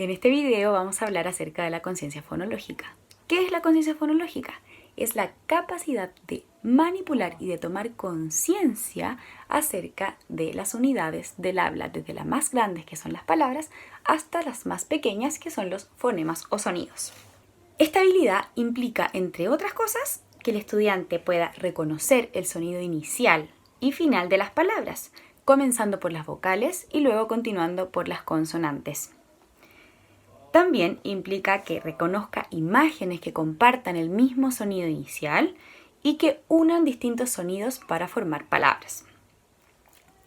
En este video vamos a hablar acerca de la conciencia fonológica. ¿Qué es la conciencia fonológica? Es la capacidad de manipular y de tomar conciencia acerca de las unidades del habla, desde las más grandes, que son las palabras, hasta las más pequeñas, que son los fonemas o sonidos. Esta habilidad implica, entre otras cosas, que el estudiante pueda reconocer el sonido inicial y final de las palabras, comenzando por las vocales y luego continuando por las consonantes. También implica que reconozca imágenes que compartan el mismo sonido inicial y que unan distintos sonidos para formar palabras.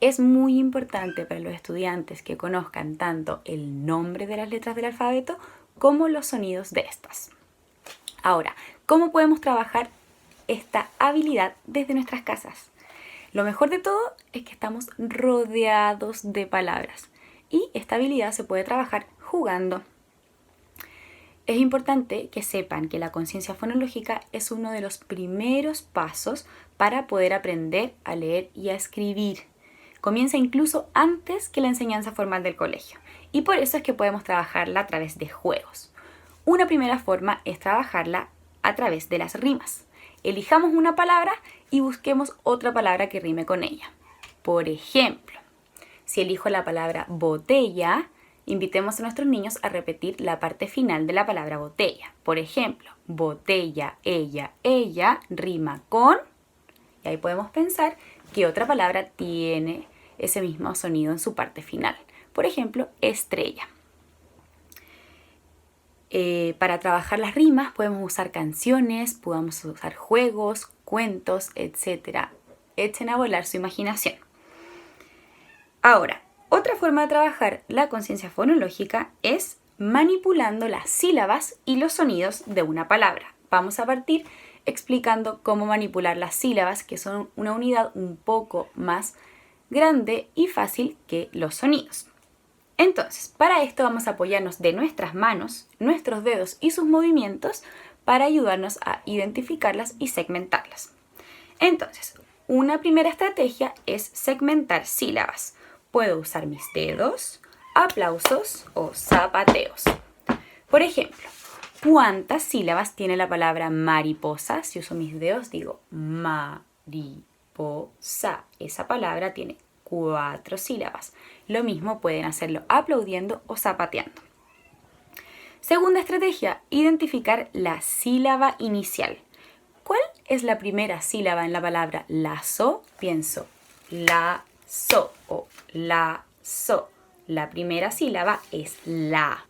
Es muy importante para los estudiantes que conozcan tanto el nombre de las letras del alfabeto como los sonidos de estas. Ahora, ¿cómo podemos trabajar esta habilidad desde nuestras casas? Lo mejor de todo es que estamos rodeados de palabras y esta habilidad se puede trabajar jugando. Es importante que sepan que la conciencia fonológica es uno de los primeros pasos para poder aprender a leer y a escribir. Comienza incluso antes que la enseñanza formal del colegio y por eso es que podemos trabajarla a través de juegos. Una primera forma es trabajarla a través de las rimas. Elijamos una palabra y busquemos otra palabra que rime con ella. Por ejemplo, si elijo la palabra botella, invitemos a nuestros niños a repetir la parte final de la palabra botella. Por ejemplo, botella, ella, rima con... Y ahí podemos pensar que otra palabra tiene ese mismo sonido en su parte final. Por ejemplo, estrella. Para trabajar las rimas podemos usar canciones, podemos usar juegos, cuentos, etc. Echen a volar su imaginación. Ahora, otra forma de trabajar la conciencia fonológica es manipulando las sílabas y los sonidos de una palabra. Vamos a partir explicando cómo manipular las sílabas, que son una unidad un poco más grande y fácil que los sonidos. Entonces, para esto vamos a apoyarnos de nuestras manos, nuestros dedos y sus movimientos para ayudarnos a identificarlas y segmentarlas. Entonces, una primera estrategia es segmentar sílabas. Puedo usar mis dedos, aplausos o zapateos. Por ejemplo, ¿cuántas sílabas tiene la palabra mariposa? Si uso mis dedos digo mariposa. Esa palabra tiene 4 sílabas. Lo mismo pueden hacerlo aplaudiendo o zapateando. Segunda estrategia, identificar la sílaba inicial. ¿Cuál es la primera sílaba en la palabra lazo? Pienso lazo o lazo. La primera sílaba es la.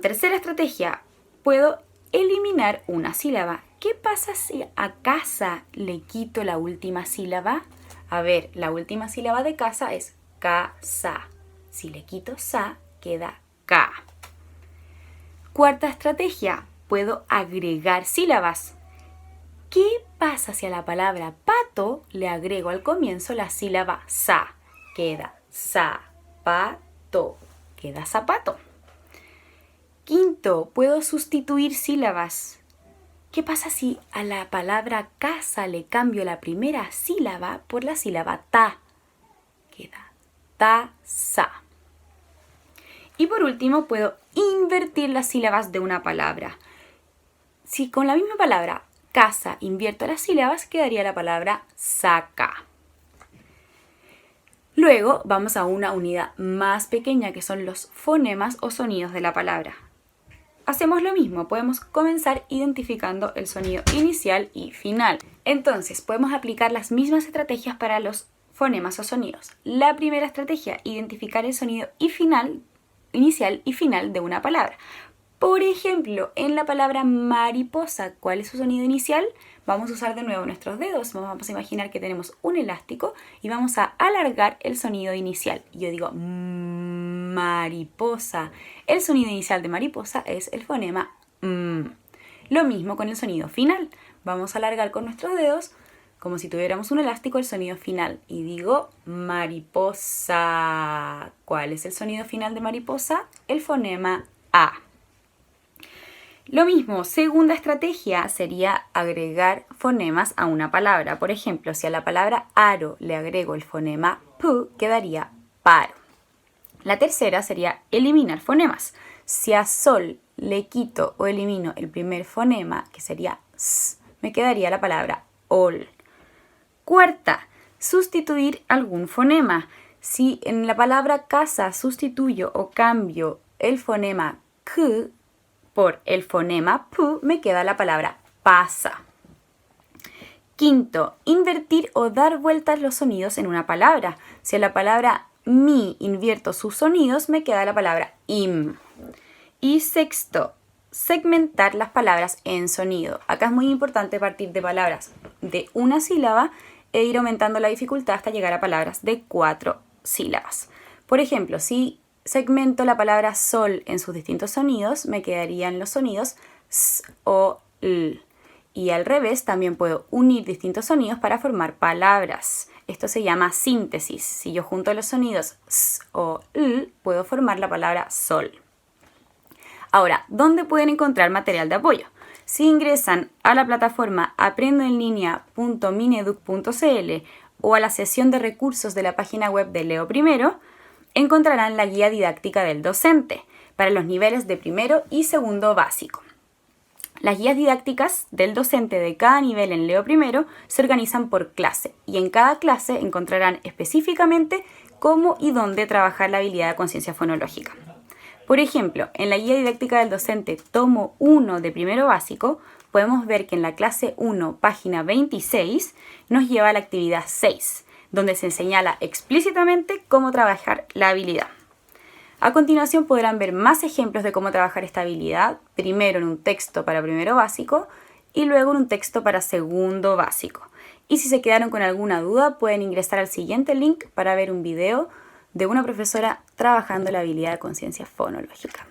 Tercera estrategia, puedo eliminar una sílaba. ¿Qué pasa si a casa le quito la última sílaba? A ver, la última sílaba de casa es casa. Si le quito sa, queda ka. Cuarta estrategia, puedo agregar sílabas. ¿Qué pasa si a la palabra pato le agrego al comienzo la sílaba sa? Queda zapato. Queda zapato. Quinto, puedo sustituir sílabas. ¿Qué pasa si a la palabra casa le cambio la primera sílaba por la sílaba ta? Queda taza. Y por último, puedo invertir las sílabas de una palabra. Si con la misma palabra casa invierto las sílabas, quedaría la palabra saca. Luego vamos a una unidad más pequeña que son los fonemas o sonidos de la palabra. Hacemos lo mismo, podemos comenzar identificando el sonido inicial y final. Entonces, podemos aplicar las mismas estrategias para los fonemas o sonidos. La primera estrategia, identificar el sonido inicial y final de una palabra. Por ejemplo, en la palabra mariposa, ¿cuál es su sonido inicial? Vamos a usar de nuevo nuestros dedos. Vamos a imaginar que tenemos un elástico y vamos a alargar el sonido inicial. Yo digo mariposa. El sonido inicial de mariposa es el fonema m. Lo mismo con el sonido final. Vamos a alargar con nuestros dedos, como si tuviéramos un elástico, el sonido final. Y digo mariposa. ¿Cuál es el sonido final de mariposa? El fonema a. Lo mismo, segunda estrategia sería agregar fonemas a una palabra. Por ejemplo, si a la palabra aro le agrego el fonema p, quedaría paro. La tercera sería eliminar fonemas. Si a sol le quito o elimino el primer fonema, que sería s, me quedaría la palabra ol. Cuarta, sustituir algún fonema. Si en la palabra casa sustituyo o cambio el fonema k por el fonema p, me queda la palabra pasa. Quinto, invertir o dar vueltas los sonidos en una palabra. Si en la palabra mi invierto sus sonidos, me queda la palabra im. Y sexto, segmentar las palabras en sonido. Acá es muy importante partir de palabras de una sílaba e ir aumentando la dificultad hasta llegar a palabras de 4 sílabas. Por ejemplo, si segmento la palabra sol en sus distintos sonidos, me quedarían los sonidos s o l. Y al revés, también puedo unir distintos sonidos para formar palabras. Esto se llama síntesis. Si yo junto los sonidos s o l, puedo formar la palabra sol. Ahora, ¿dónde pueden encontrar material de apoyo? Si ingresan a la plataforma aprendoenlinea.mineduc.cl o a la sección de recursos de la página web de Leo Primero, encontrarán la guía didáctica del docente para los niveles de primero y segundo básico. Las guías didácticas del docente de cada nivel en Leo Primero se organizan por clase y en cada clase encontrarán específicamente cómo y dónde trabajar la habilidad de conciencia fonológica. Por ejemplo, en la guía didáctica del docente tomo 1 de primero básico, podemos ver que en la clase 1, página 26, nos lleva a la actividad 6, donde se señala explícitamente cómo trabajar la habilidad. A continuación podrán ver más ejemplos de cómo trabajar esta habilidad, primero en un texto para primero básico y luego en un texto para segundo básico. Y si se quedaron con alguna duda, pueden ingresar al siguiente link para ver un video de una profesora trabajando la habilidad de conciencia fonológica.